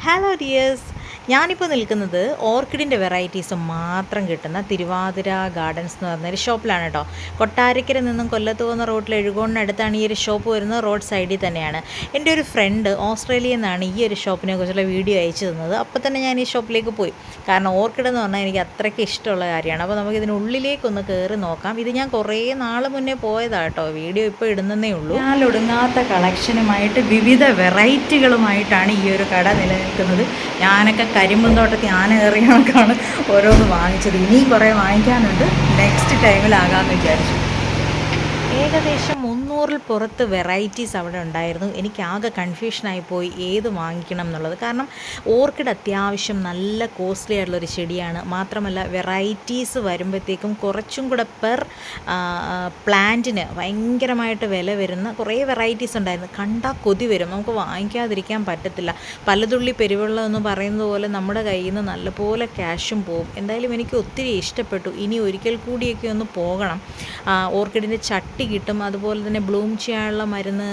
Hello dears, ഞാനിപ്പോൾ നിൽക്കുന്നത് ഓർക്കിഡിൻ്റെ varieties മാത്രം കിട്ടുന്ന തിരുവാതിര ഗാർഡൻസ് എന്ന് പറഞ്ഞൊരു ഷോപ്പിലാണ് കേട്ടോ. കൊട്ടാരക്കര നിന്നും കൊല്ലത്ത് പോകുന്ന റോഡിൽ എഴുകോണിനടുത്താണ് ഈ ഒരു ഷോപ്പ് വരുന്നത്. റോഡ് സൈഡിൽ തന്നെയാണ്. എൻ്റെ ഒരു ഫ്രണ്ട് ഓസ്ട്രേലിയയിൽ നിന്നാണ് ഈ ഒരു ഷോപ്പിനെ കുറിച്ചുള്ള വീഡിയോ അയച്ചു തന്നത്. അപ്പോൾ തന്നെ ഞാൻ ഈ ഷോപ്പിലേക്ക് പോയി. കാരണം ഓർക്കിഡ് എന്ന് പറഞ്ഞാൽ എനിക്ക് അത്രയ്ക്ക് ഇഷ്ടമുള്ള കാര്യമാണ്. അപ്പോൾ നമുക്കിതിനുള്ളിലേക്കൊന്ന് കയറി നോക്കാം. ഇത് ഞാൻ കുറേ നാൾ മുന്നേ പോയതാണ് കേട്ടോ. വീഡിയോ ഇപ്പോൾ ഇടുന്നതേ ഉള്ളൂ. ഞാനൊടുങ്ങാത്ത കളക്ഷനുമായിട്ട് വിവിധ വെറൈറ്റികളുമായിട്ടാണ് ഈ ഒരു കട നിലനിൽക്കുന്നത്. ഞാനൊക്കെ കരിമ്പുന്തോട്ടത്തിൽ ആനയേറിയ കണക്കാണ് ഓരോന്ന് വാങ്ങിച്ചത്. ഇനിയും കുറേ വാങ്ങിക്കാനുണ്ട്. നെക്സ്റ്റ് ടൈമിലാകാമെന്ന് വിചാരിച്ചു. ഏകദേശം 300-ൽ പുറത്ത് വെറൈറ്റീസ് അവിടെ ഉണ്ടായിരുന്നു. എനിക്ക് കൺഫ്യൂഷനായിപ്പോയി ഏത് വാങ്ങിക്കണം എന്നുള്ളത്. കാരണം ഓർക്കിഡ് അത്യാവശ്യം നല്ല കോസ്റ്റ്ലി ആയിട്ടുള്ളൊരു ചെടിയാണ്. മാത്രമല്ല വെറൈറ്റീസ് വരുമ്പോഴത്തേക്കും കുറച്ചും കൂടെ പെർ പ്ലാന്റിന് ഭയങ്കരമായിട്ട് വില വരുന്ന കുറേ വെറൈറ്റീസ് ഉണ്ടായിരുന്നു. കണ്ടാൽ കൊതി വരും, നമുക്ക് വാങ്ങിക്കാതിരിക്കാൻ പറ്റത്തില്ല. പലതുള്ളി പെരുവെള്ളം എന്ന് പറയുന്നത് പോലെ നമ്മുടെ കയ്യിൽ നിന്ന് നല്ലപോലെ ക്യാഷും പോവും. എന്തായാലും എനിക്ക് ഒത്തിരി ഇഷ്ടപ്പെട്ടു. ഇനി ഒരിക്കൽ കൂടിയൊക്കെ ഒന്ന് പോകണം. ഓർക്കിഡിൻ്റെ ചട്ടി കിട്ടും, അതുപോലെ തന്നെ ബ്ലൂം ചെയ്യാനുള്ള മരുന്ന്,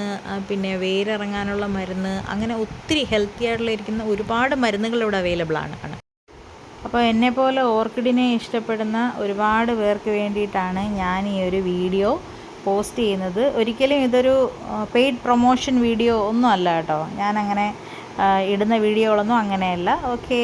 പിന്നെ വേരിറങ്ങാനുള്ള മരുന്ന്, അങ്ങനെ ഒത്തിരി ഹെൽത്തി ആയിട്ടുള്ള ഒരുപാട് മരുന്നുകൾ ഇവിടെ അവൈലബിൾ ആണ്. അപ്പോൾ എന്നെപ്പോലെ ഓർക്കിഡിനെ ഇഷ്ടപ്പെടുന്ന ഒരുപാട് പേർക്ക് വേണ്ടിയിട്ടാണ് ഞാൻ ഈ ഒരു വീഡിയോ പോസ്റ്റ് ചെയ്യുന്നത്. ഒരിക്കലും ഇതൊരു പെയ്ഡ് പ്രൊമോഷൻ വീഡിയോ ഒന്നും അല്ല കേട്ടോ. ഞാനങ്ങനെ ഇടുന്ന വീഡിയോകളൊന്നും അങ്ങനെയല്ല. ഓക്കെ.